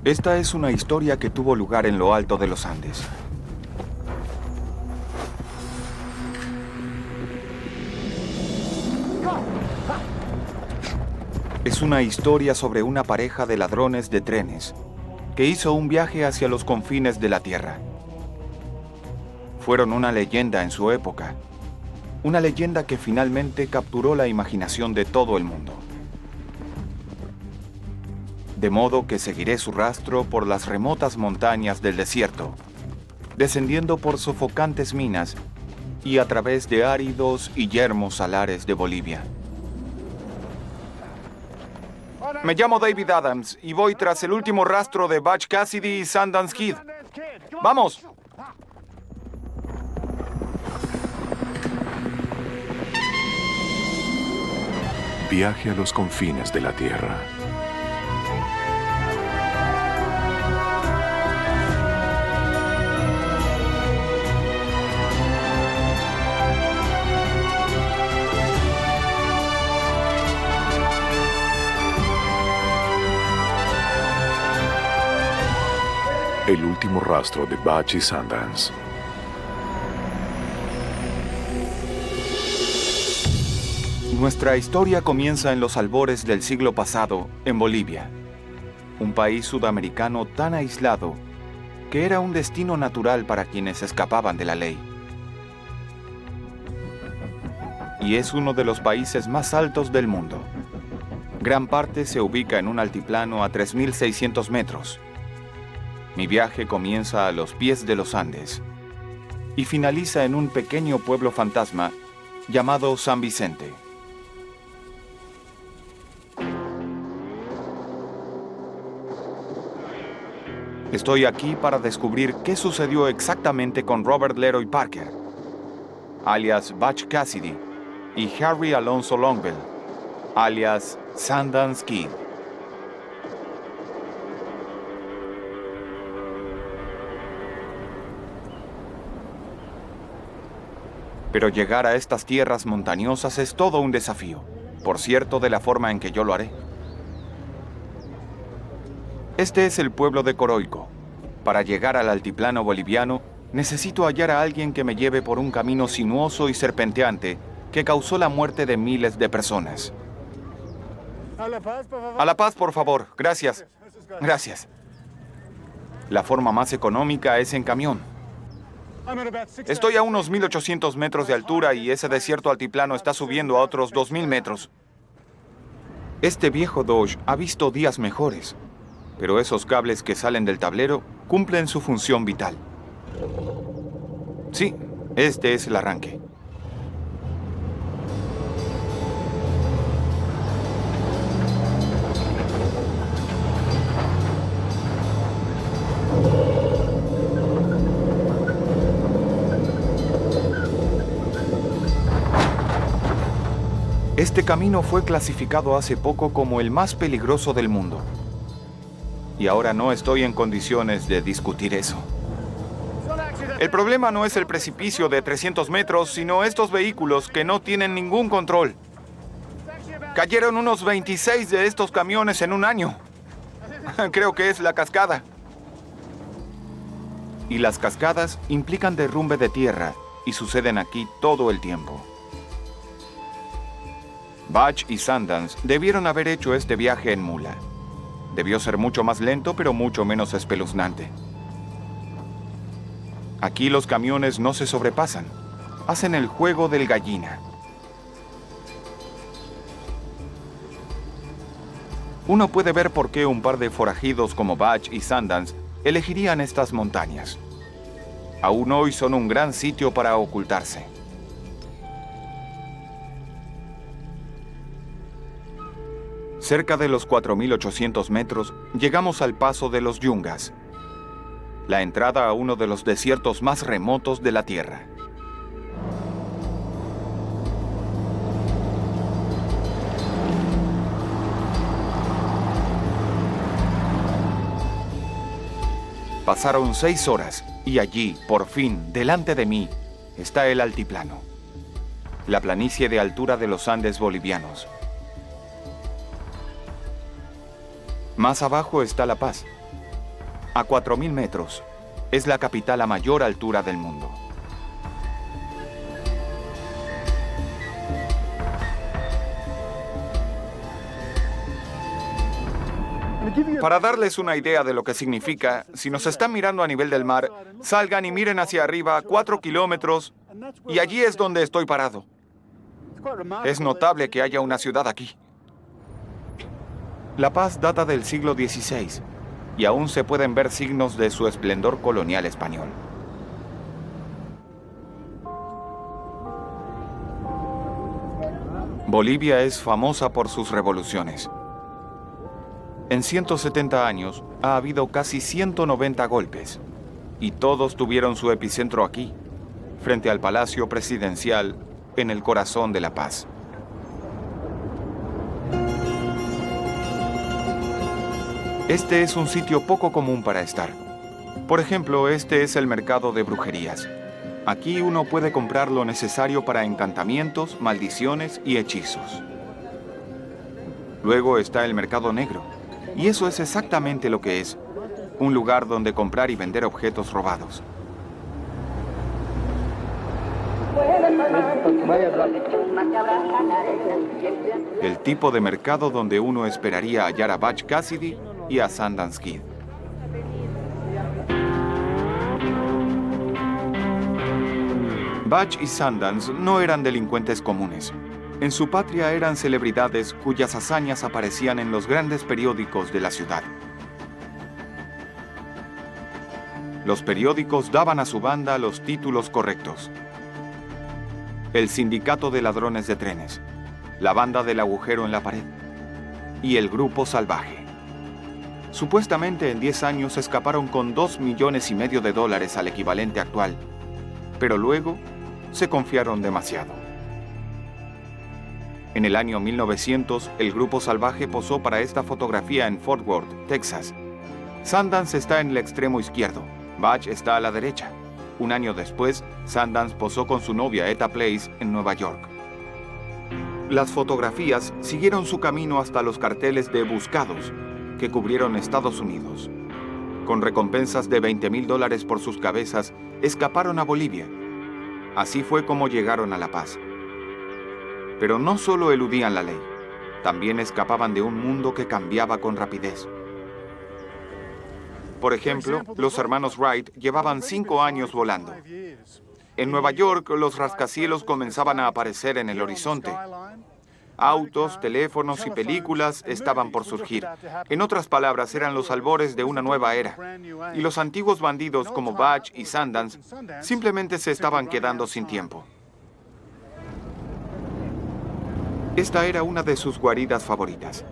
Esta es una historia que tuvo lugar en lo alto de los Andes. Es una historia sobre una pareja de ladrones de trenes que hizo un viaje hacia los confines de la Tierra. Fueron una leyenda en su época, una leyenda que finalmente capturó la imaginación de todo el mundo. De modo que seguiré su rastro por las remotas montañas del desierto, descendiendo por sofocantes minas y a través de áridos y yermos salares de Bolivia. Me llamo David Adams y voy tras el último rastro de Butch Cassidy y Sundance Kid. ¡Vamos! Viaje a los confines de la Tierra. El último rastro de Butch y Sundance. Nuestra historia comienza en los albores del siglo pasado, en Bolivia, un país sudamericano tan aislado que era un destino natural para quienes escapaban de la ley. Y es uno de los países más altos del mundo. Gran parte se ubica en un altiplano a 3.600 metros. Mi viaje comienza a los pies de los Andes y finaliza en un pequeño pueblo fantasma llamado San Vicente. Estoy aquí para descubrir qué sucedió exactamente con Robert Leroy Parker, alias Butch Cassidy, y Harry Alonso Longville, alias Sundance Kid. Pero llegar a estas tierras montañosas es todo un desafío, por cierto, de la forma en que yo lo haré. Este es el pueblo de Coroico. Para llegar al altiplano boliviano, necesito hallar a alguien que me lleve por un camino sinuoso y serpenteante que causó la muerte de miles de personas. A La Paz, por favor. A La Paz, por favor. Gracias. Gracias. La forma más económica es en camión. Estoy a unos 1.800 metros de altura y ese desierto altiplano está subiendo a otros 2.000 metros. Este viejo Dodge ha visto días mejores, pero esos cables que salen del tablero cumplen su función vital. Sí, este es el arranque. Este camino fue clasificado hace poco como el más peligroso del mundo. Y ahora no estoy en condiciones de discutir eso. El problema no es el precipicio de 300 metros, sino estos vehículos que no tienen ningún control. Cayeron unos 26 de estos camiones en un año. Creo que es la cascada. Y las cascadas implican derrumbe de tierra y suceden aquí todo el tiempo. Butch y Sundance debieron haber hecho este viaje en mula. Debió ser mucho más lento, pero mucho menos espeluznante. Aquí los camiones no se sobrepasan. Hacen el juego del gallina. Uno puede ver por qué un par de forajidos como Butch y Sundance elegirían estas montañas. Aún hoy son un gran sitio para ocultarse. Cerca de los 4.800 metros, llegamos al paso de los Yungas, la entrada a uno de los desiertos más remotos de la Tierra. Pasaron 6 horas y allí, por fin, delante de mí, está el altiplano, la planicie de altura de los Andes bolivianos. Más abajo está La Paz, A 4.000 metros, es la capital a mayor altura del mundo. Para darles una idea de lo que significa, si nos están mirando a nivel del mar, salgan y miren hacia arriba 4 kilómetros y allí es donde estoy parado. Es notable que haya una ciudad aquí. La Paz data del siglo XVI y aún se pueden ver signos de su esplendor colonial español. Bolivia es famosa por sus revoluciones. En 170 años ha habido casi 190 golpes y todos tuvieron su epicentro aquí, frente al Palacio Presidencial, en el corazón de La Paz. Este es un sitio poco común para estar. Por ejemplo, este es el mercado de brujerías. Aquí uno puede comprar lo necesario para encantamientos, maldiciones y hechizos. Luego está el mercado negro. Y eso es exactamente lo que es, un lugar donde comprar y vender objetos robados. El tipo de mercado donde uno esperaría hallar a Butch Cassidy y a Sundance Kid. Butch y Sundance no eran delincuentes comunes. En su patria eran celebridades cuyas hazañas aparecían en los grandes periódicos de la ciudad. Los periódicos daban a su banda los títulos correctos. El Sindicato de Ladrones de Trenes, la Banda del Agujero en la Pared y el Grupo Salvaje. Supuestamente en 10 años escaparon con $2,5 millones al equivalente actual, pero luego se confiaron demasiado. En el año 1900, el Grupo Salvaje posó para esta fotografía en Fort Worth, Texas. Sundance está en el extremo izquierdo, Butch está a la derecha. Un año después, Sundance posó con su novia Etta Place en Nueva York. Las fotografías siguieron su camino hasta los carteles de Buscados, que cubrieron Estados Unidos. Con recompensas de $20,000 por sus cabezas, escaparon a Bolivia. Así fue como llegaron a La Paz. Pero no solo eludían la ley, también escapaban de un mundo que cambiaba con rapidez. Por ejemplo, los hermanos Wright llevaban 5 años volando. En Nueva York, los rascacielos comenzaban a aparecer en el horizonte. Autos, teléfonos y películas estaban por surgir. En otras palabras, eran los albores de una nueva era. Y los antiguos bandidos como Butch y Sundance simplemente se estaban quedando sin tiempo. Esta era una de sus guaridas favoritas.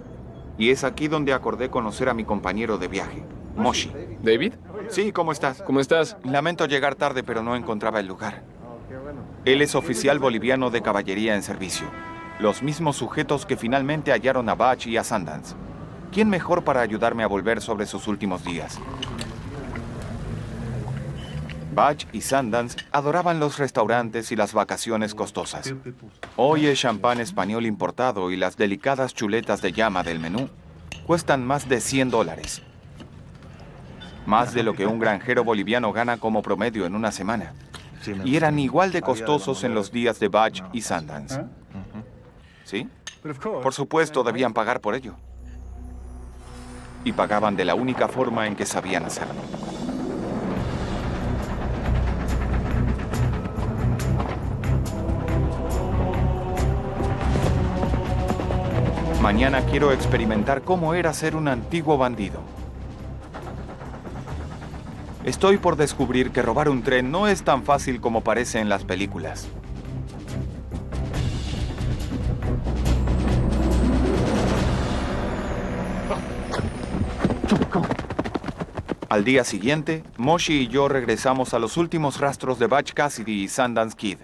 Y es aquí donde acordé conocer a mi compañero de viaje, Moshi. ¿David? Sí, ¿cómo estás? ¿Cómo estás? Lamento llegar tarde, pero no encontraba el lugar. Él es oficial boliviano de caballería en servicio. Los mismos sujetos que finalmente hallaron a Butch y a Sundance. ¿Quién mejor para ayudarme a volver sobre sus últimos días? Butch y Sundance adoraban los restaurantes y las vacaciones costosas. Hoy el champán español importado y las delicadas chuletas de llama del menú cuestan más de $100. Más de lo que un granjero boliviano gana como promedio en una semana. Y eran igual de costosos en los días de Butch y Sundance. ¿Sí? Por supuesto, debían pagar por ello. Y pagaban de la única forma en que sabían hacerlo. Mañana quiero experimentar cómo era ser un antiguo bandido. Estoy por descubrir que robar un tren no es tan fácil como parece en las películas. Al día siguiente, Moshi y yo regresamos a los últimos rastros de Butch Cassidy y Sundance Kid.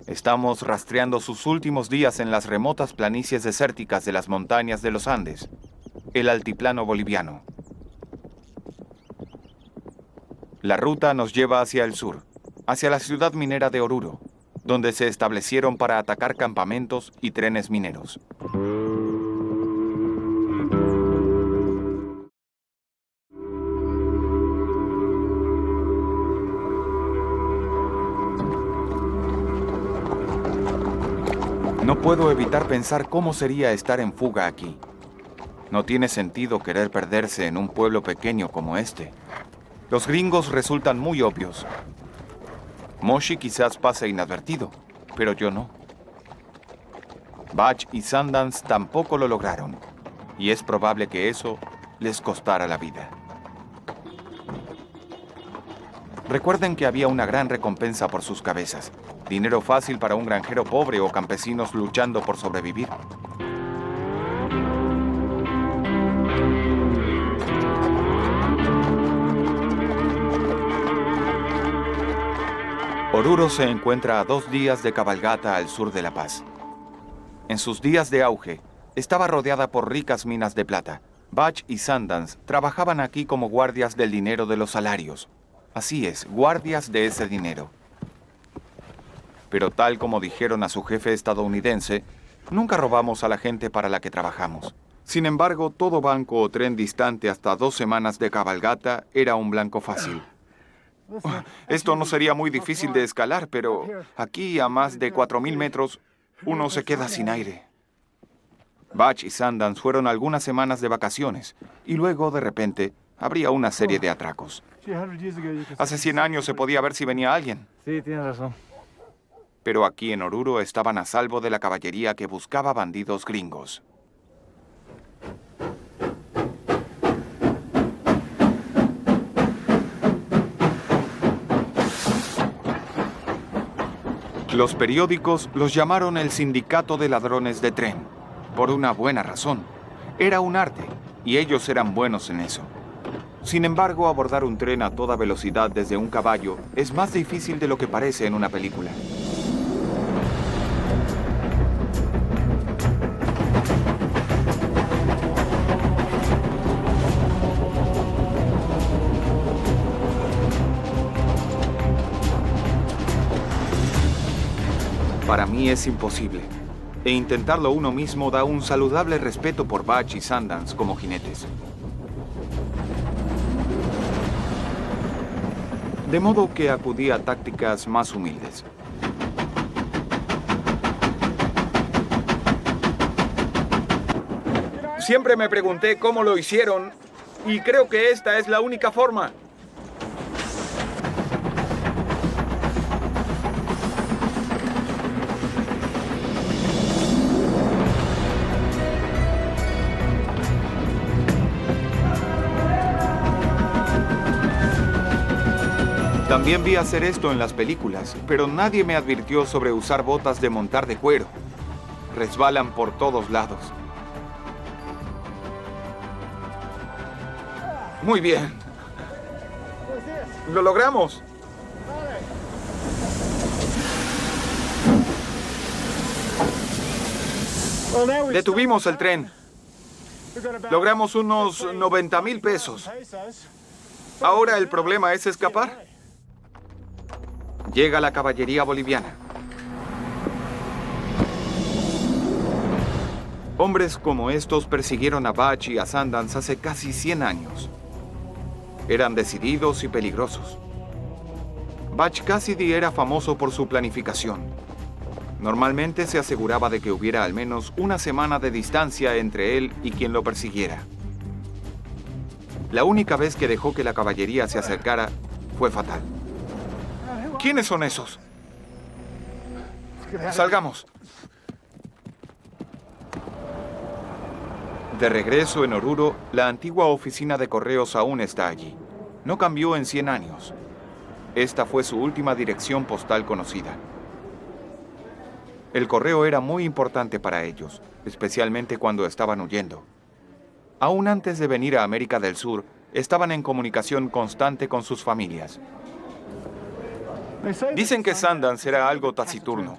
Estamos rastreando sus últimos días en las remotas planicies desérticas de las montañas de los Andes, el altiplano boliviano. La ruta nos lleva hacia el sur, hacia la ciudad minera de Oruro, donde se establecieron para atacar campamentos y trenes mineros. No puedo evitar pensar cómo sería estar en fuga aquí. No tiene sentido querer perderse en un pueblo pequeño como este. Los gringos resultan muy obvios. Moshi quizás pase inadvertido, pero yo no. Butch y Sundance tampoco lo lograron, y es probable que eso les costara la vida. Recuerden que había una gran recompensa por sus cabezas. Dinero fácil para un granjero pobre o campesinos luchando por sobrevivir. Oruro se encuentra a 2 días de cabalgata al sur de La Paz. En sus días de auge, estaba rodeada por ricas minas de plata. Butch y Sundance trabajaban aquí como guardias del dinero de los salarios. Así es, guardias de ese dinero. Pero tal como dijeron a su jefe estadounidense, nunca robamos a la gente para la que trabajamos. Sin embargo, todo banco o tren distante hasta 2 semanas de cabalgata era un blanco fácil. Esto no sería muy difícil de escalar, pero aquí a más de 4.000 metros, uno se queda sin aire. Butch y Sundance fueron algunas semanas de vacaciones y luego, de repente, habría una serie de atracos. Hace 100 años se podía ver si venía alguien. Sí, tienes razón. Pero aquí en Oruro estaban a salvo de la caballería que buscaba bandidos gringos. Los periódicos los llamaron el Sindicato de Ladrones de Tren, por una buena razón. Era un arte, y ellos eran buenos en eso. Sin embargo, abordar un tren a toda velocidad desde un caballo es más difícil de lo que parece en una película. Para mí es imposible, e intentarlo uno mismo da un saludable respeto por Butch y Sundance como jinetes. De modo que acudí a tácticas más humildes. Siempre me pregunté cómo lo hicieron, y creo que esta es la única forma. También vi hacer esto en las películas, pero nadie me advirtió sobre usar botas de montar de cuero. Resbalan por todos lados. Muy bien. ¡Lo logramos! Detuvimos el tren. Logramos unos 90,000 pesos. Ahora el problema es escapar. Llega la caballería boliviana. Hombres como estos persiguieron a Butch y a Sundance hace casi 100 años. Eran decididos y peligrosos. Butch Cassidy era famoso por su planificación. Normalmente se aseguraba de que hubiera al menos una semana de distancia entre él y quien lo persiguiera. La única vez que dejó que la caballería se acercara fue fatal. ¿Quiénes son esos? Salgamos. De regreso en Oruro, la antigua oficina de correos aún está allí. No cambió en 100 años. Esta fue su última dirección postal conocida. El correo era muy importante para ellos, especialmente cuando estaban huyendo. Aún antes de venir a América del Sur, estaban en comunicación constante con sus familias. Dicen que Sundance era algo taciturno,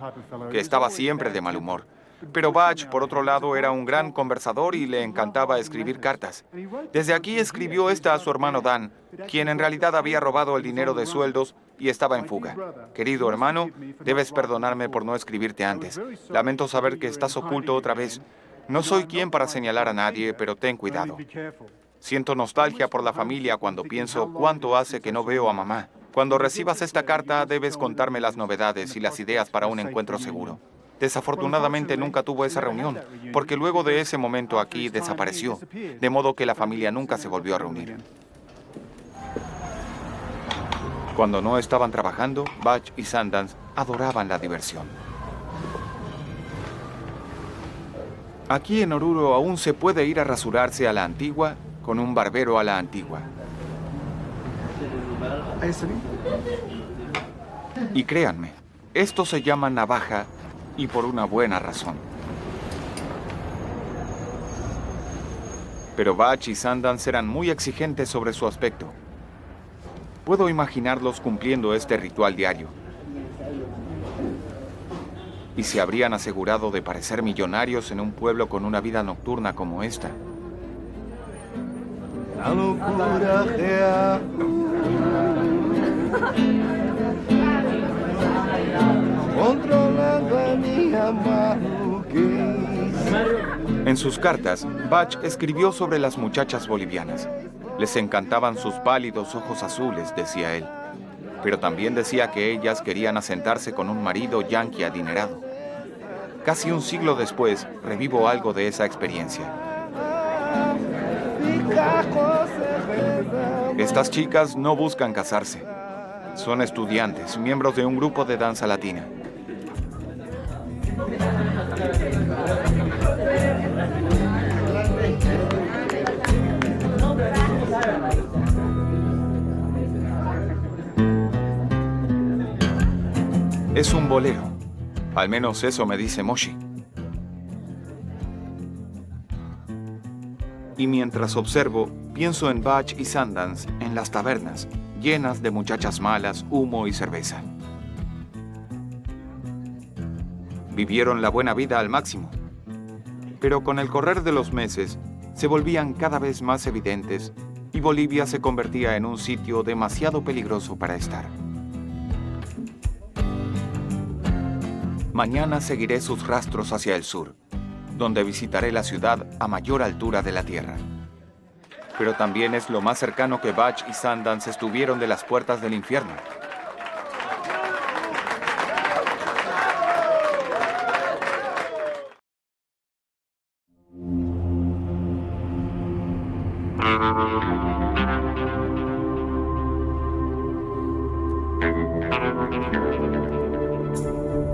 que estaba siempre de mal humor. Pero Butch, por otro lado, era un gran conversador y le encantaba escribir cartas. Desde aquí escribió esta a su hermano Dan, quien en realidad había robado el dinero de sueldos y estaba en fuga. Querido hermano, debes perdonarme por no escribirte antes. Lamento saber que estás oculto otra vez. No soy quien para señalar a nadie, pero ten cuidado. Siento nostalgia por la familia cuando pienso cuánto hace que no veo a mamá. Cuando recibas esta carta, debes contarme las novedades y las ideas para un encuentro seguro. Desafortunadamente nunca tuvo esa reunión, porque luego de ese momento aquí desapareció, de modo que la familia nunca se volvió a reunir. Cuando no estaban trabajando, Butch y Sundance adoraban la diversión. Aquí en Oruro aún se puede ir a rasurarse a la antigua con un barbero a la antigua. Y créanme, esto se llama navaja y por una buena razón. Pero Butch y Sundance eran muy exigentes sobre su aspecto. Puedo imaginarlos cumpliendo este ritual diario. Y se habrían asegurado de parecer millonarios en un pueblo con una vida nocturna como esta. La locura real. Controlando a mi maluquez. En sus cartas, Butch escribió sobre las muchachas bolivianas. Les encantaban sus pálidos ojos azules, decía él. Pero también decía que ellas querían asentarse con un marido yanqui adinerado. Casi un siglo después, revivo algo de esa experiencia. Estas chicas no buscan casarse. Son estudiantes, miembros de un grupo de danza latina. Es un bolero. Al menos eso me dice Moshi. Y mientras observo, pienso en Butch y Sundance en las tabernas, llenas de muchachas malas, humo y cerveza. Vivieron la buena vida al máximo. Pero con el correr de los meses, se volvían cada vez más evidentes y Bolivia se convertía en un sitio demasiado peligroso para estar. Mañana seguiré sus rastros hacia el sur, donde visitaré la ciudad a mayor altura de la tierra. Pero también es lo más cercano que Butch y Sundance estuvieron de las puertas del infierno.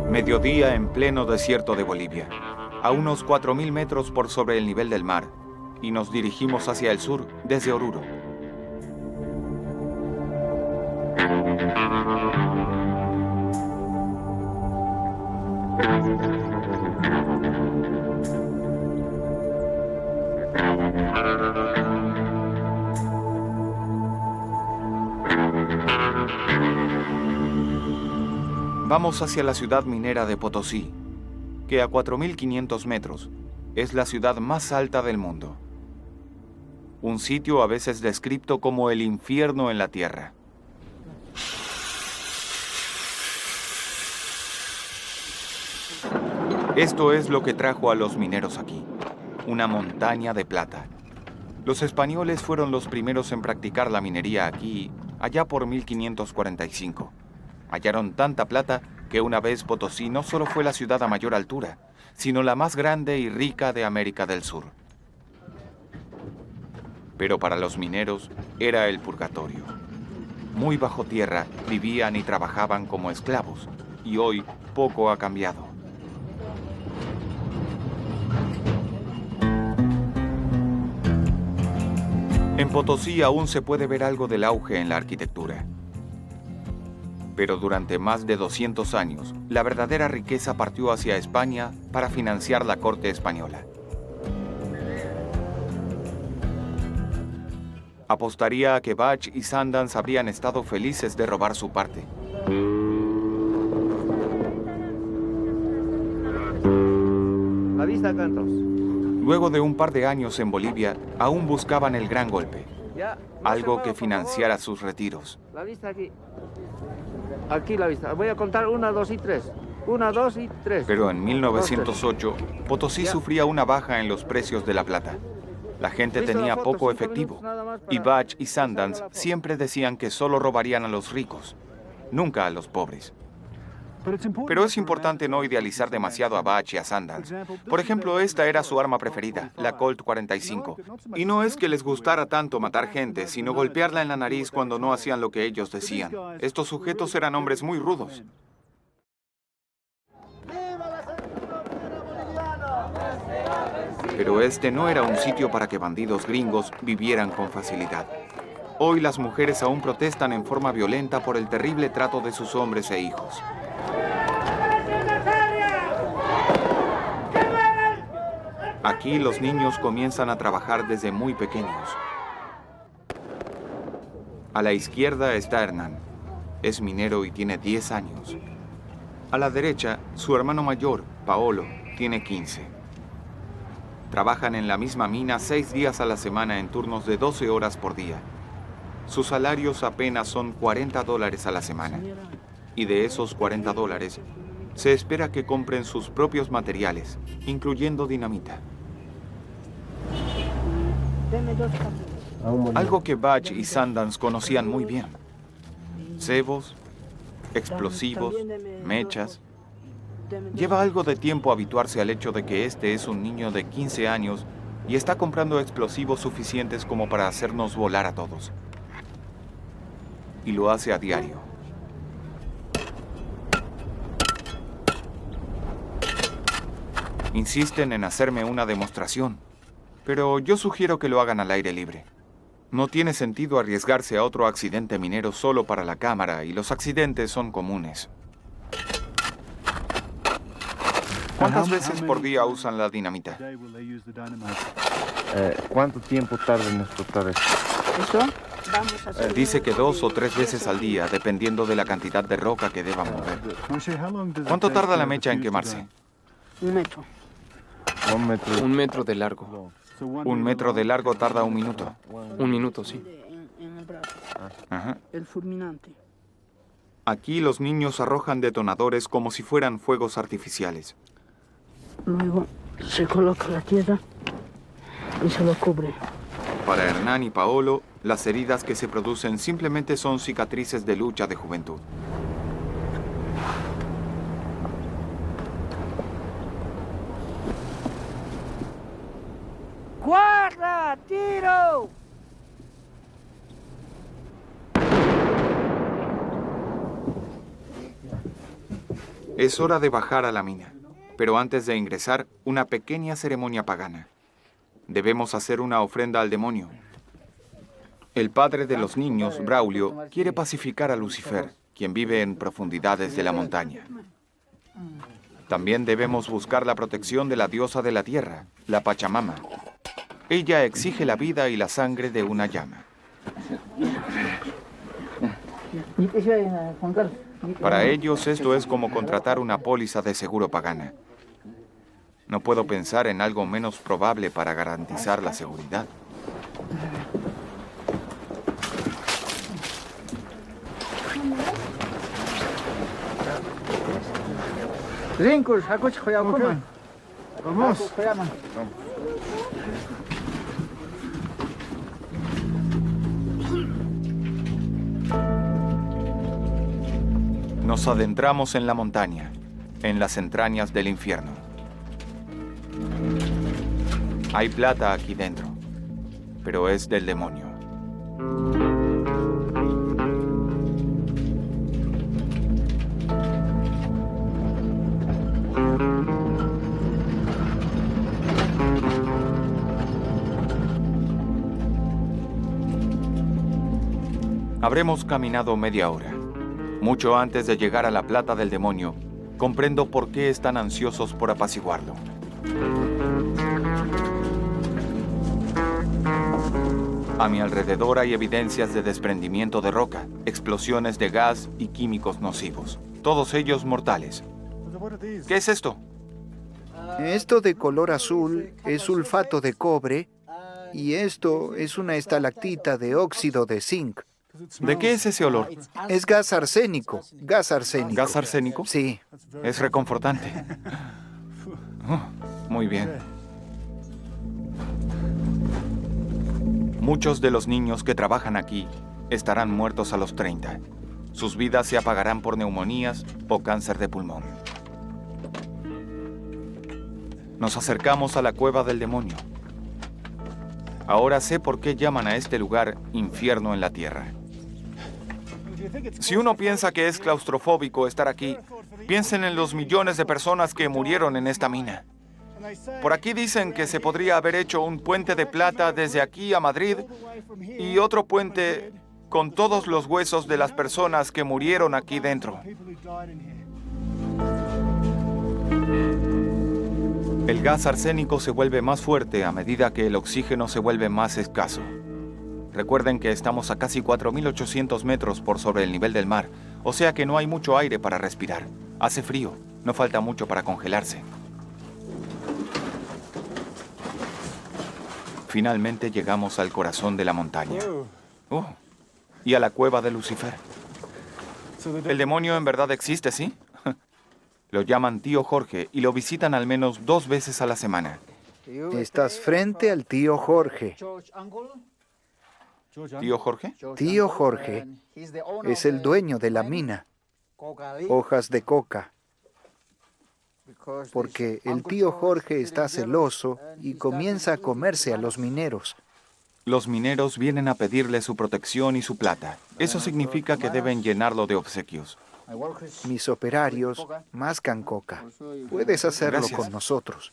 Mediodía en pleno desierto de Bolivia, a unos 4.000 metros por sobre el nivel del mar, y nos dirigimos hacia el sur desde Oruro. Vamos hacia la ciudad minera de Potosí, que a 4.500 metros es la ciudad más alta del mundo. Un sitio a veces descrito como el infierno en la tierra. Esto es lo que trajo a los mineros aquí, una montaña de plata. Los españoles fueron los primeros en practicar la minería aquí, allá por 1545. Hallaron tanta plata que una vez Potosí no solo fue la ciudad a mayor altura, sino la más grande y rica de América del Sur. Pero para los mineros era el purgatorio. Muy bajo tierra vivían y trabajaban como esclavos, y hoy poco ha cambiado. En Potosí aún se puede ver algo del auge en la arquitectura. Pero durante más de 200 años, la verdadera riqueza partió hacia España para financiar la corte española. Apostaría a que Butch y Sundance habrían estado felices de robar su parte. La vista, Cantos. Luego de un par de años en Bolivia, aún buscaban el gran golpe, Ya, algo que financiara sus retiros. La vista aquí. Aquí la vista. Voy a contar 1, 2 y 3. 1, 2 y 3. Pero en 1908, Potosí Ya. sufría una baja en los precios de la plata. La gente ¿Visto tenía la foto? poco 5 efectivo, minutos nada más y para Butch y Sundance la foto. siempre decían que solo robarían a los ricos, nunca a los pobres. Pero es importante no idealizar demasiado a Butch y a Sundance. Por ejemplo, esta era su arma preferida, la Colt 45. Y no es que les gustara tanto matar gente, sino golpearla en la nariz cuando no hacían lo que ellos decían. Estos sujetos eran hombres muy rudos. Pero este no era un sitio para que bandidos gringos vivieran con facilidad. Hoy las mujeres aún protestan en forma violenta por el terrible trato de sus hombres e hijos. Aquí los niños comienzan a trabajar desde muy pequeños. A la izquierda está Hernán. Es minero y tiene 10 años. A la derecha, su hermano mayor, Paolo, tiene 15. Trabajan en la misma mina 6 días a la semana en turnos de 12 horas por día. Sus salarios apenas son $40 a la semana. Y de esos $40, se espera que compren sus propios materiales, incluyendo dinamita. Algo que Butch y Sundance conocían muy bien. Cebos, explosivos, mechas. Lleva algo de tiempo habituarse al hecho de que este es un niño de 15 años y está comprando explosivos suficientes como para hacernos volar a todos. Y lo hace a diario. Insisten en hacerme una demostración, pero yo sugiero que lo hagan al aire libre. No tiene sentido arriesgarse a otro accidente minero solo para la cámara, y los accidentes son comunes. ¿Cuántas veces por día usan la dinamita? ¿Cuánto tiempo tarda en explotar esto? ¿Eso? Vamos a hacer Dice que 2 o 3 veces al día, dependiendo de la cantidad de roca que deban mover. ¿Cuánto tarda la mecha en quemarse? 1 metro. 1 metro. 1 metro de largo. 1 metro de largo tarda 1 minuto. 1 minuto, sí. En el brazo. Ajá. El fulminante. Aquí los niños arrojan detonadores como si fueran fuegos artificiales. Luego se coloca la tierra y se lo cubre. Para Hernán y Paolo, las heridas que se producen simplemente son cicatrices de lucha de juventud. ¡Guarda! ¡Tiro! Es hora de bajar a la mina, pero antes de ingresar, una pequeña ceremonia pagana. Debemos hacer una ofrenda al demonio. El padre de los niños, Braulio, quiere pacificar a Lucifer, quien vive en profundidades de la montaña. También debemos buscar la protección de la diosa de la tierra, la Pachamama. Ella exige la vida y la sangre de una llama. Para ellos esto es como contratar una póliza de seguro pagana. No puedo pensar en algo menos probable para garantizar la seguridad. Vamos. Nos adentramos en la montaña, en las entrañas del infierno. Hay plata aquí dentro, pero es del demonio. Habremos caminado media hora. Mucho antes de llegar a la plata del demonio, comprendo por qué están ansiosos por apaciguarlo. A mi alrededor hay evidencias de desprendimiento de roca, explosiones de gas y químicos nocivos, todos ellos mortales. ¿Qué es esto? Esto de color azul es sulfato de cobre y esto es una estalactita de óxido de zinc. ¿De qué es ese olor? Es gas arsénico. Gas arsénico. ¿Gas arsénico? Sí. Es reconfortante. Muy bien. Muchos de los niños que trabajan aquí estarán muertos a los 30. Sus vidas se apagarán por neumonías o cáncer de pulmón. Nos acercamos a la cueva del demonio. Ahora sé por qué llaman a este lugar infierno en la tierra. Si uno piensa que es claustrofóbico estar aquí, piensen en los millones de personas que murieron en esta mina. Por aquí dicen que se podría haber hecho un puente de plata desde aquí a Madrid y otro puente con todos los huesos de las personas que murieron aquí dentro. El gas arsénico se vuelve más fuerte a medida que el oxígeno se vuelve más escaso. Recuerden que estamos a casi 4.800 metros por sobre el nivel del mar, o sea que no hay mucho aire para respirar. Hace frío, no falta mucho para congelarse. Finalmente llegamos al corazón de la montaña. Y a la cueva de Lucifer. El demonio en verdad existe, ¿sí? Lo llaman Tío Jorge y lo visitan al menos 2 veces a la semana. Estás frente al tío Jorge. ¿Tío Jorge? Tío Jorge es el dueño de la mina, Hojas de Coca, porque el tío Jorge está celoso y comienza a comerse a los mineros. Los mineros vienen a pedirle su protección y su plata. Eso significa que deben llenarlo de obsequios. Mis operarios mascan coca. Puedes hacerlo Gracias. con nosotros.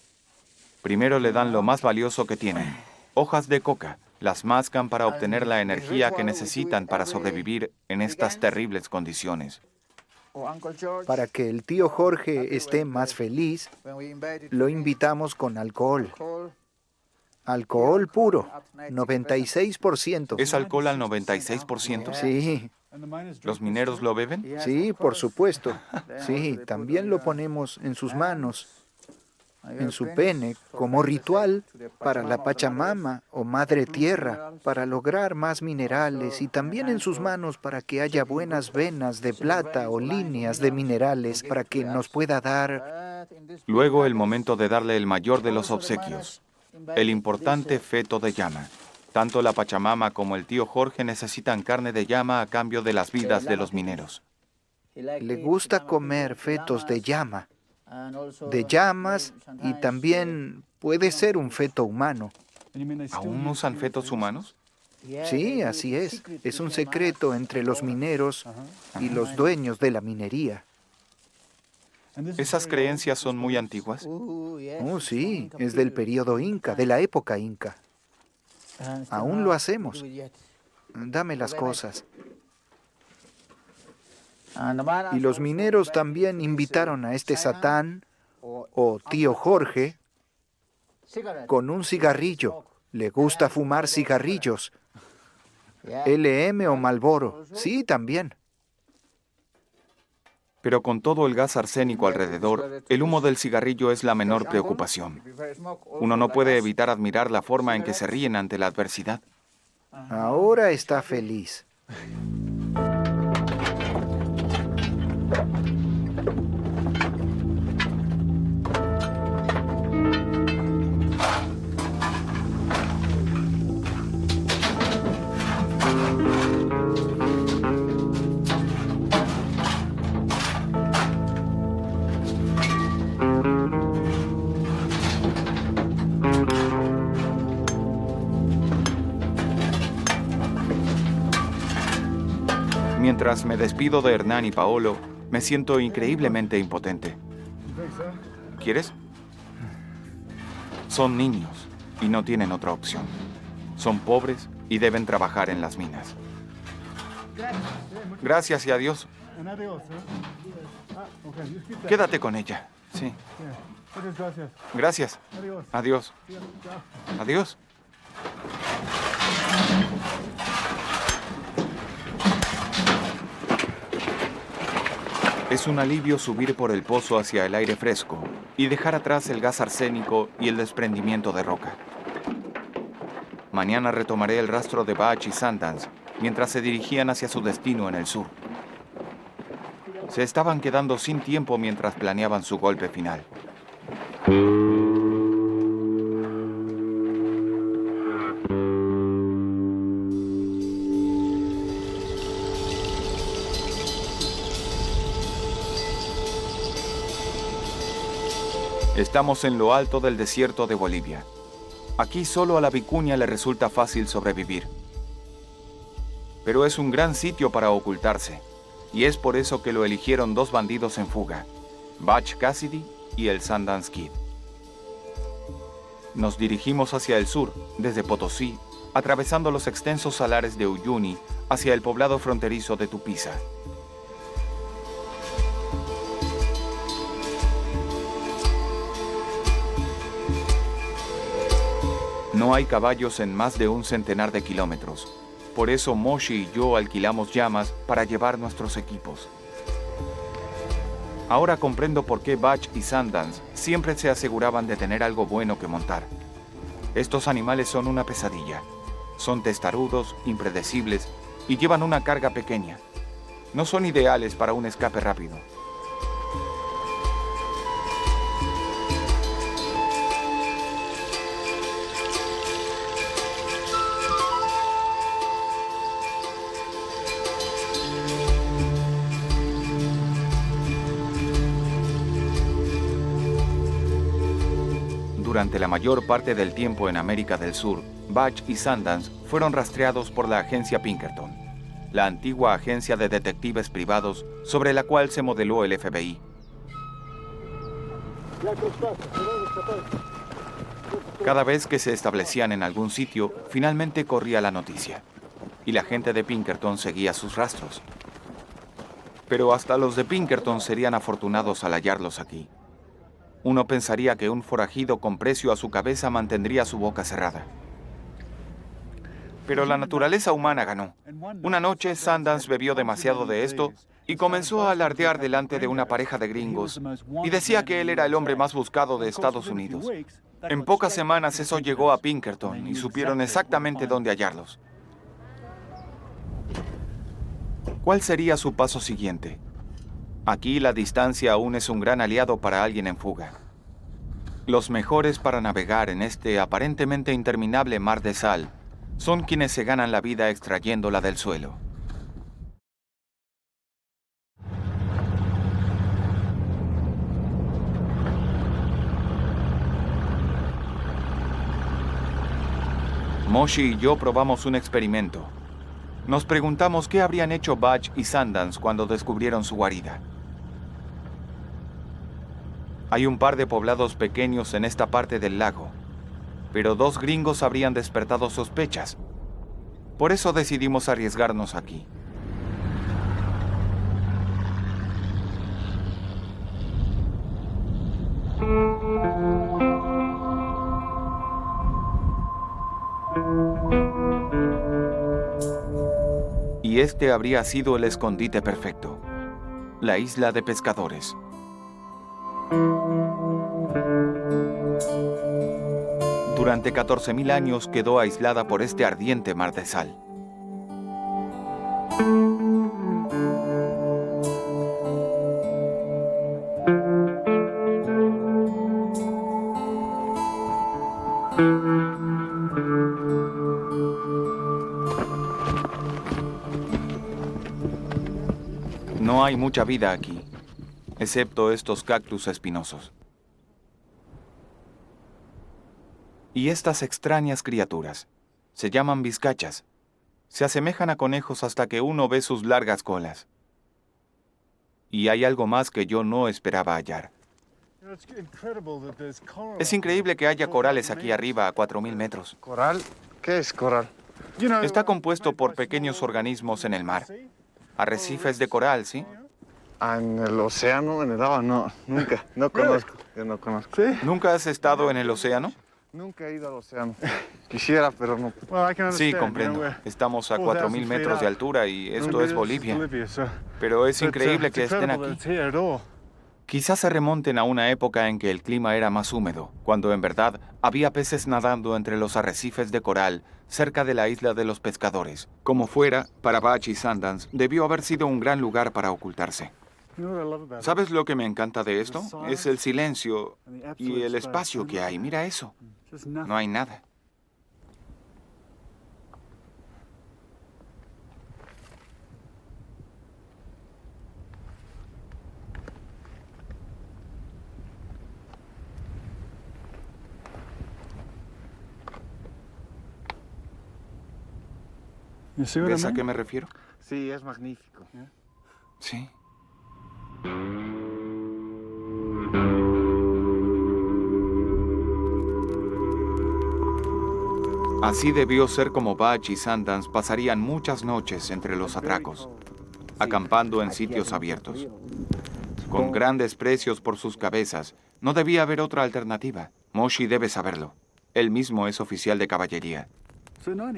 Primero le dan lo más valioso que tienen, hojas de coca. Las mascan para obtener la energía que necesitan para sobrevivir en estas terribles condiciones. Para que el tío Jorge esté más feliz, lo invitamos con alcohol. Alcohol puro, 96%. ¿Es alcohol al 96%? Sí, ¿Los mineros lo beben? sí, por supuesto. Sí, también lo ponemos en sus manos, en su pene, como ritual para la Pachamama o Madre Tierra, para lograr más minerales, y también en sus manos para que haya buenas venas de plata o líneas de minerales para que nos pueda dar. Luego el momento de darle el mayor de los obsequios, el importante feto de llama. Tanto la Pachamama como el tío Jorge necesitan carne de llama a cambio de las vidas de los mineros. Le gusta comer fetos de llama, de llamas, y también puede ser un feto humano. ¿Aún usan fetos humanos? Sí, así es. Es un secreto entre los mineros y los dueños de la minería. ¿Esas creencias son muy antiguas? Oh, sí, es del periodo inca, de la época inca. Aún lo hacemos. Dame las cosas. Y los mineros también invitaron a este Satán, o tío Jorge, con un cigarrillo. Le gusta fumar cigarrillos. LM o Marlboro. Sí, también. Pero con todo el gas arsénico alrededor, el humo del cigarrillo es la menor preocupación. Uno no puede evitar admirar la forma en que se ríen ante la adversidad. Ahora está feliz. Mientras me despido de Hernán y Paolo, me siento increíblemente impotente. ¿Quieres? Son niños y no tienen otra opción. Son pobres y deben trabajar en las minas. Gracias y adiós. Quédate con ella. Sí. Muchas gracias. Gracias. Adiós. Adiós. Adiós. Es un alivio subir por el pozo hacia el aire fresco y dejar atrás el gas arsénico y el desprendimiento de roca. Mañana retomaré el rastro de Bach y Sundance mientras se dirigían hacia su destino en el sur. Se estaban quedando sin tiempo mientras planeaban su golpe final. Estamos en lo alto del desierto de Bolivia. Aquí solo a la vicuña le resulta fácil sobrevivir. Pero es un gran sitio para ocultarse, y es por eso que lo eligieron dos bandidos en fuga, Butch Cassidy y el Sundance Kid. Nos dirigimos hacia el sur, desde Potosí, atravesando los extensos salares de Uyuni hacia el poblado fronterizo de Tupiza. No hay caballos en más de un centenar de kilómetros. Por eso Moshi y yo alquilamos llamas para llevar nuestros equipos. Ahora comprendo por qué Butch y Sundance siempre se aseguraban de tener algo bueno que montar. Estos animales son una pesadilla. Son testarudos, impredecibles y llevan una carga pequeña. No son ideales para un escape rápido. Durante la mayor parte del tiempo en América del Sur, Butch y Sundance fueron rastreados por la agencia Pinkerton, la antigua agencia de detectives privados sobre la cual se modeló el FBI. Cada vez que se establecían en algún sitio, finalmente corría la noticia, y la gente de Pinkerton seguía sus rastros. Pero hasta los de Pinkerton serían afortunados al hallarlos aquí. Uno pensaría que un forajido con precio a su cabeza mantendría su boca cerrada. Pero la naturaleza humana ganó. Una noche, Sundance bebió demasiado de esto y comenzó a alardear delante de una pareja de gringos y decía que él era el hombre más buscado de Estados Unidos. En pocas semanas eso llegó a Pinkerton y supieron exactamente dónde hallarlos. ¿Cuál sería su paso siguiente? Aquí la distancia aún es un gran aliado para alguien en fuga. Los mejores para navegar en este aparentemente interminable mar de sal son quienes se ganan la vida extrayéndola del suelo. Moshi y yo probamos un experimento. Nos preguntamos qué habrían hecho Butch y Sundance cuando descubrieron su guarida. Hay un par de poblados pequeños en esta parte del lago, pero dos gringos habrían despertado sospechas. Por eso decidimos arriesgarnos aquí. Y este habría sido el escondite perfecto, la isla de pescadores. Durante 14.000 años quedó aislada por este ardiente mar de sal. No hay mucha vida aquí, excepto estos cactus espinosos. Y estas extrañas criaturas se llaman vizcachas. Se asemejan a conejos hasta que uno ve sus largas colas. Y hay algo más que yo no esperaba hallar. Es increíble que haya corales aquí arriba a 4.000 metros. ¿Coral? ¿Qué es coral? Está compuesto por pequeños organismos en el mar. Arrecifes de coral, ¿sí? En el océano, en el agua, no, nunca, no conozco, yo no conozco. ¿Sí? ¿Nunca has estado en el océano? Nunca he ido al océano. Quisiera, pero no. Sí, comprendo. Estamos a 4.000 metros de altura y esto es Bolivia. Pero es increíble que estén aquí. Quizás se remonten a una época en que el clima era más húmedo, cuando en verdad había peces nadando entre los arrecifes de coral cerca de la isla de los pescadores. Como fuera, para Butch y Sundance debió haber sido un gran lugar para ocultarse. ¿Sabes lo que me encanta de esto? Es el silencio y el espacio que hay. Mira eso. No hay nada. ¿Ves a qué me refiero? Sí, es magnífico. Sí. Así debió ser como Butch y Sundance pasarían muchas noches entre los atracos, acampando en sitios abiertos. Con grandes precios por sus cabezas, no debía haber otra alternativa. Moshi debe saberlo. Él mismo es oficial de caballería.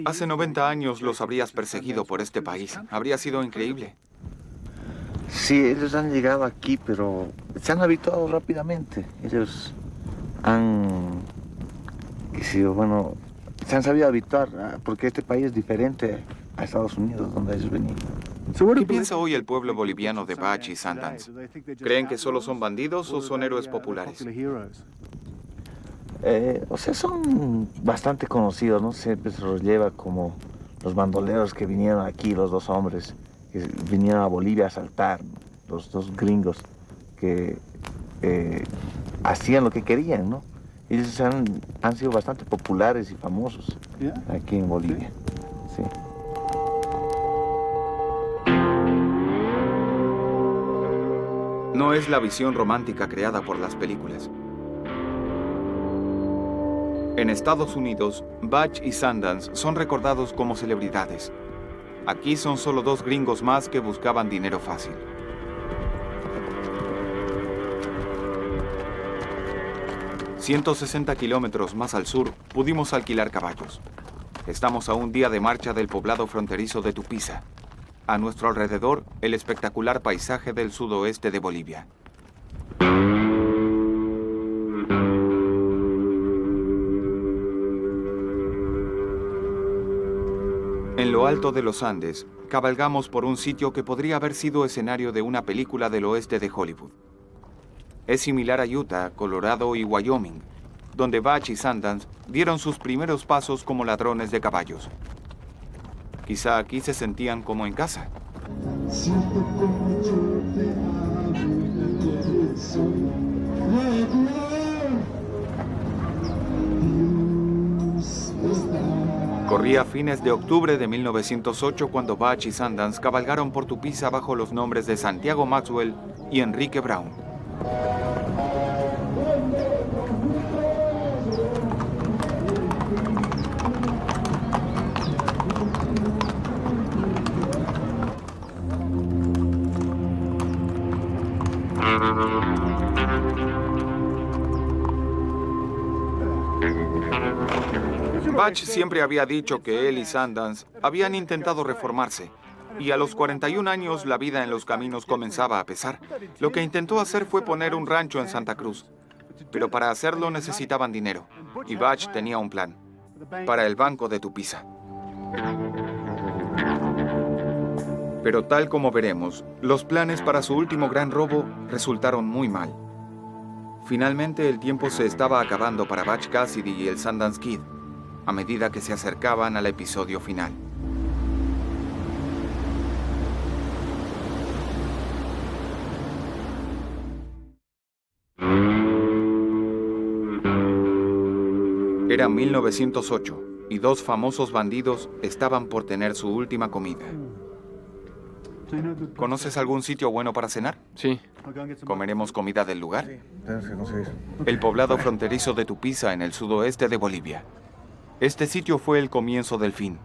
Hace 90 años los habrías perseguido por este país. Habría sido increíble. Sí, ellos han llegado aquí, pero se han habituado rápidamente. Ellos han, bueno, se han sabido habituar, porque este país es diferente a Estados Unidos, donde ellos venían. ¿Qué piensa hoy el pueblo boliviano de Butch y Sundance? ¿Creen que solo son bandidos o son héroes populares? Son bastante conocidos, ¿no? Siempre se los lleva como los bandoleros que vinieron aquí, los dos hombres que vinieron a Bolivia a asaltar, los dos gringos que hacían lo que querían, ¿no? Ellos han sido bastante populares y famosos aquí en Bolivia. Sí. No es la visión romántica creada por las películas. En Estados Unidos, Butch y Sundance son recordados como celebridades. Aquí son solo dos gringos más que buscaban dinero fácil. ...160 kilómetros más al sur, pudimos alquilar caballos. Estamos a un día de marcha del poblado fronterizo de Tupiza. A nuestro alrededor, el espectacular paisaje del sudoeste de Bolivia. En lo alto de los Andes, cabalgamos por un sitio que podría haber sido escenario de una película del oeste de Hollywood. Es similar a Utah, Colorado y Wyoming, donde Butch y Sundance dieron sus primeros pasos como ladrones de caballos. Quizá aquí se sentían como en casa. Corría fines de octubre de 1908 cuando Butch y Sundance cabalgaron por Tupiza bajo los nombres de Santiago Maxwell y Enrique Brown. Butch siempre había dicho que él y Sundance habían intentado reformarse, y a los 41 años la vida en los caminos comenzaba a pesar. Lo que intentó hacer fue poner un rancho en Santa Cruz, pero para hacerlo necesitaban dinero, y Butch tenía un plan, para el Banco de Tupiza. Pero tal como veremos, los planes para su último gran robo resultaron muy mal. Finalmente el tiempo se estaba acabando para Butch Cassidy y el Sundance Kid, a medida que se acercaban al episodio final. Era 1908 y dos famosos bandidos estaban por tener su última comida. ¿Conoces algún sitio bueno para cenar? Sí. ¿Comeremos comida del lugar? El poblado fronterizo de Tupiza, en el sudoeste de Bolivia. Este sitio fue el comienzo del fin,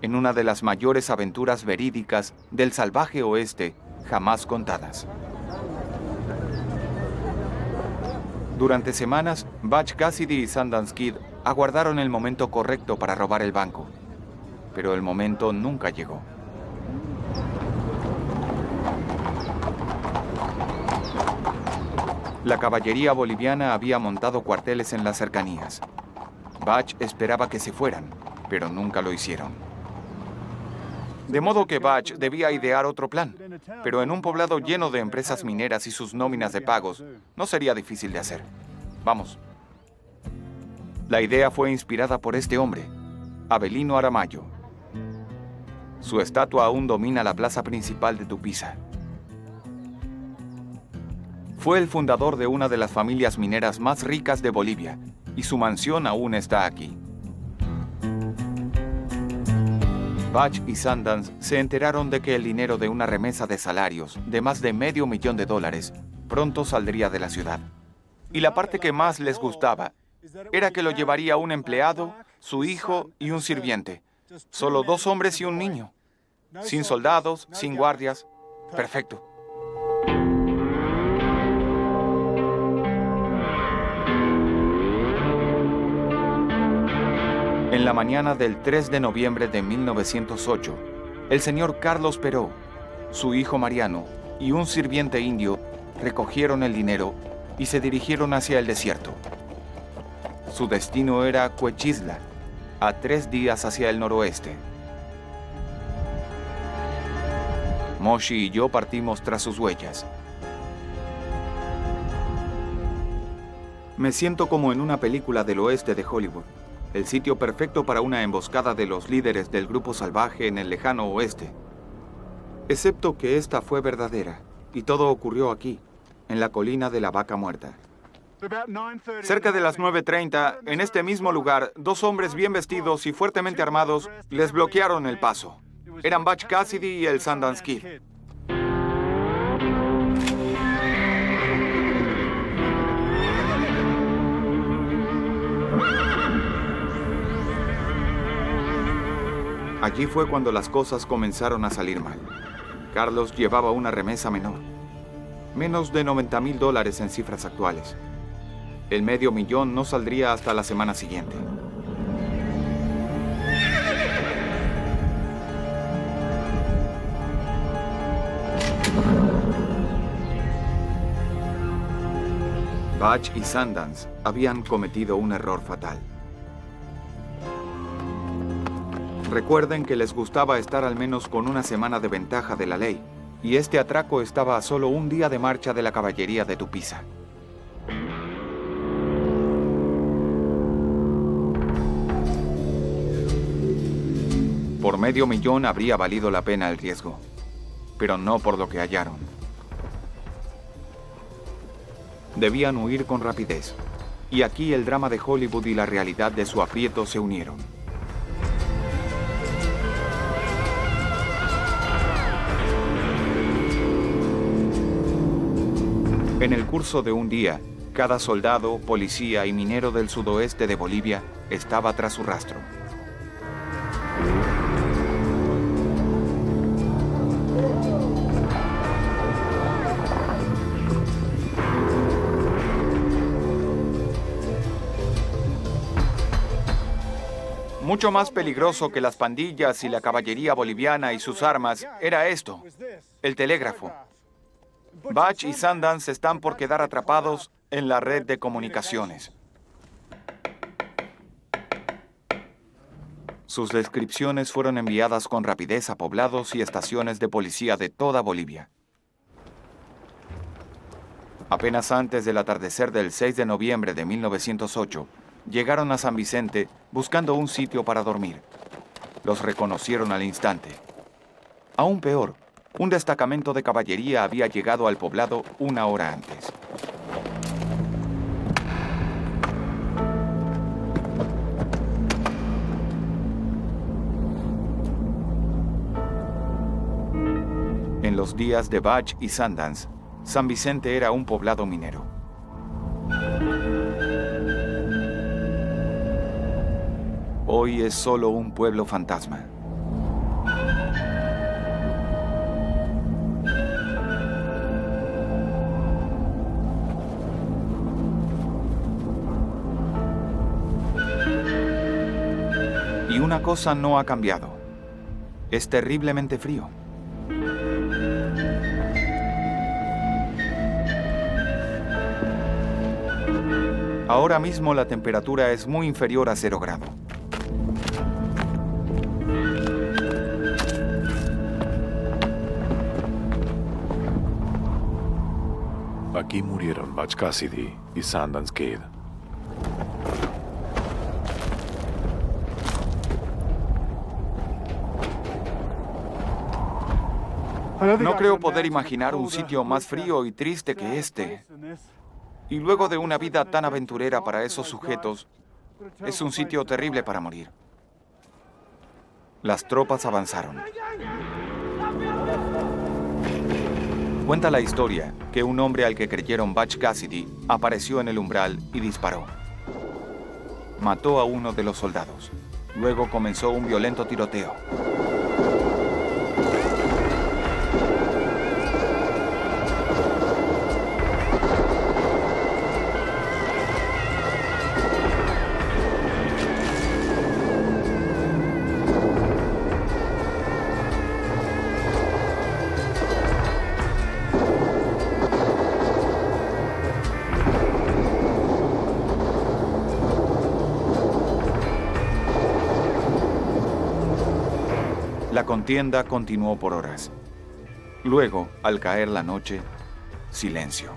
en una de las mayores aventuras verídicas del salvaje oeste jamás contadas. Durante semanas, Butch Cassidy y Sundance Kid aguardaron el momento correcto para robar el banco, pero el momento nunca llegó. La caballería boliviana había montado cuarteles en las cercanías. Butch esperaba que se fueran, pero nunca lo hicieron. De modo que Butch debía idear otro plan, pero en un poblado lleno de empresas mineras y sus nóminas de pagos, no sería difícil de hacer. Vamos. La idea fue inspirada por este hombre, Avelino Aramayo. Su estatua aún domina la plaza principal de Tupiza. Fue el fundador de una de las familias mineras más ricas de Bolivia, y su mansión aún está aquí. Butch y Sundance se enteraron de que el dinero de una remesa de salarios de más de $500,000 pronto saldría de la ciudad. Y la parte que más les gustaba era que lo llevaría un empleado, su hijo y un sirviente. Solo 2 hombres y un niño. Sin soldados, sin guardias. Perfecto. En la mañana del 3 de noviembre de 1908, el señor Carlos Peró, su hijo Mariano y un sirviente indio recogieron el dinero y se dirigieron hacia el desierto. Su destino era Cuechisla, a 3 días hacia el noroeste. Moshi y yo partimos tras sus huellas. Me siento como en una película del oeste de Hollywood, el sitio perfecto para una emboscada de los líderes del grupo salvaje en el lejano oeste. Excepto que esta fue verdadera, y todo ocurrió aquí, en la colina de la Vaca Muerta. Cerca de las 9:30, en este mismo lugar, 2 hombres bien vestidos y fuertemente armados les bloquearon el paso. Eran Butch Cassidy y el Sundance Kid. Allí fue cuando las cosas comenzaron a salir mal. Carlos llevaba una remesa menor. Menos de $90,000 en cifras actuales. El $500,000 no saldría hasta la semana siguiente. Butch y Sundance habían cometido un error fatal. Recuerden que les gustaba estar al menos con una semana de ventaja de la ley, y este atraco estaba a solo un día de marcha de la caballería de Tupiza. Por $500,000 habría valido la pena el riesgo, pero no por lo que hallaron. Debían huir con rapidez, y aquí el drama de Hollywood y la realidad de su aprieto se unieron. En el curso de un día, cada soldado, policía y minero del sudoeste de Bolivia estaba tras su rastro. Mucho más peligroso que las pandillas y la caballería boliviana y sus armas era esto, el telégrafo. Butch y Sundance están por quedar atrapados en la red de comunicaciones. Sus descripciones fueron enviadas con rapidez a poblados y estaciones de policía de toda Bolivia. Apenas antes del atardecer del 6 de noviembre de 1908, llegaron a San Vicente buscando un sitio para dormir. Los reconocieron al instante. Aún peor, un destacamento de caballería había llegado al poblado una hora antes. En los días de Butch y Sundance, San Vicente era un poblado minero. Hoy es solo un pueblo fantasma. Y una cosa no ha cambiado. Es terriblemente frío. Ahora mismo la temperatura es muy inferior a 0 grado. Aquí murieron Butch Cassidy y Sundance Kid. No creo poder imaginar un sitio más frío y triste que este. Y luego de una vida tan aventurera para esos sujetos, es un sitio terrible para morir. Las tropas avanzaron. Cuenta la historia que un hombre al que creyeron Butch Cassidy apareció en el umbral y disparó. Mató a uno de los soldados. Luego comenzó un violento tiroteo. La contienda continuó por horas. Luego, al caer la noche, silencio.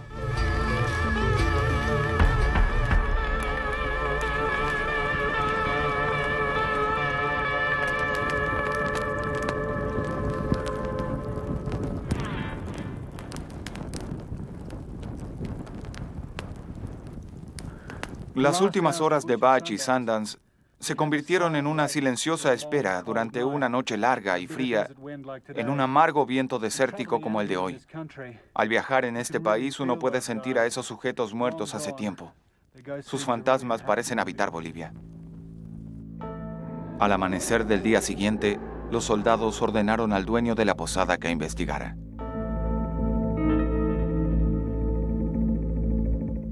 Las últimas horas de Butch y Sundance se convirtieron en una silenciosa espera durante una noche larga y fría en un amargo viento desértico como el de hoy. Al viajar en este país uno puede sentir a esos sujetos muertos hace tiempo. Sus fantasmas parecen habitar Bolivia. Al amanecer del día siguiente, los soldados ordenaron al dueño de la posada que investigara.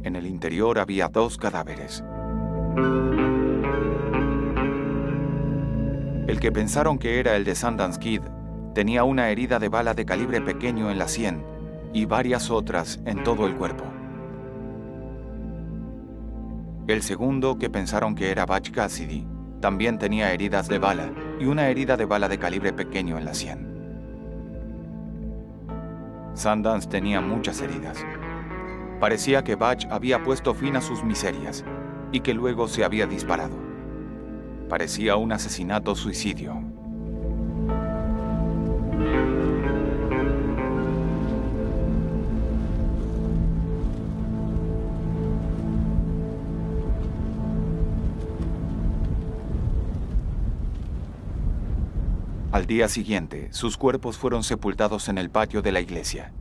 En el interior había 2 cadáveres. El que pensaron que era el de Sundance Kid tenía una herida de bala de calibre pequeño en la sien y varias otras en todo el cuerpo. El segundo, que pensaron que era Butch Cassidy, también tenía heridas de bala y una herida de bala de calibre pequeño en la sien. Sundance tenía muchas heridas. Parecía que Butch había puesto fin a sus miserias y que luego se había disparado. Parecía un asesinato-suicidio. Al día siguiente, sus cuerpos fueron sepultados en el patio de la iglesia.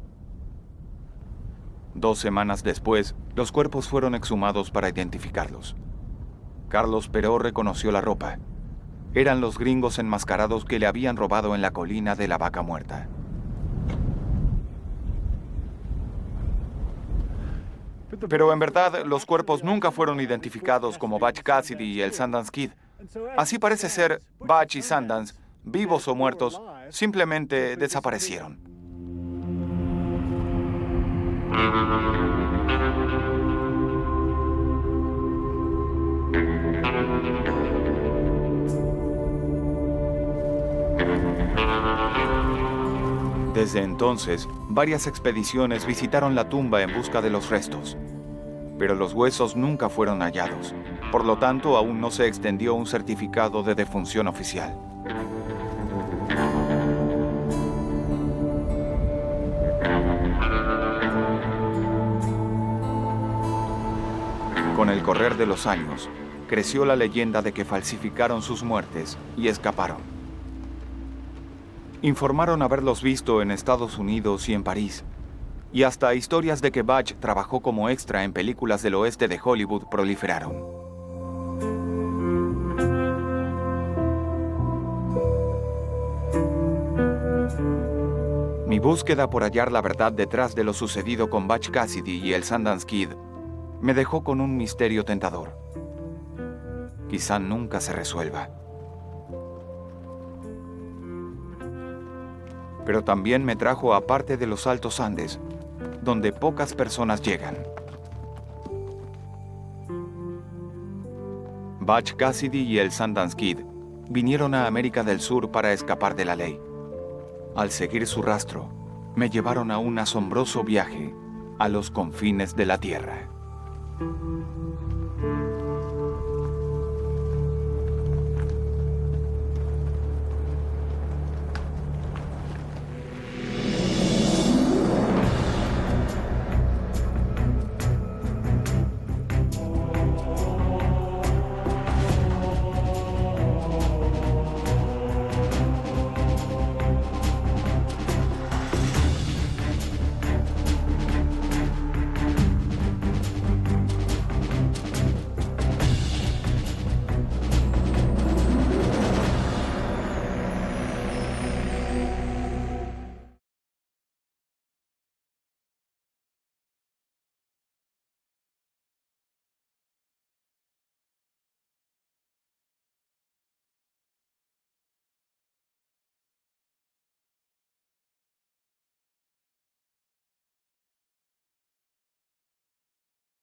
2 semanas después, los cuerpos fueron exhumados para identificarlos. Carlos Peró reconoció la ropa. Eran los gringos enmascarados que le habían robado en la colina de la Vaca Muerta. Pero en verdad, los cuerpos nunca fueron identificados como Butch Cassidy y el Sundance Kid. Así parece ser, Butch y Sundance, vivos o muertos, simplemente desaparecieron. Desde entonces, varias expediciones visitaron la tumba en busca de los restos, pero los huesos nunca fueron hallados. Por lo tanto, aún no se extendió un certificado de defunción oficial. Con el correr de los años, creció la leyenda de que falsificaron sus muertes y escaparon. Informaron haberlos visto en Estados Unidos y en París, y hasta historias de que Butch trabajó como extra en películas del oeste de Hollywood proliferaron. Mi búsqueda por hallar la verdad detrás de lo sucedido con Butch Cassidy y el Sundance Kid me dejó con un misterio tentador. Quizá nunca se resuelva. Pero también me trajo a parte de los Altos Andes, donde pocas personas llegan. Butch Cassidy y el Sundance Kid vinieron a América del Sur para escapar de la ley. Al seguir su rastro, me llevaron a un asombroso viaje a los confines de la Tierra.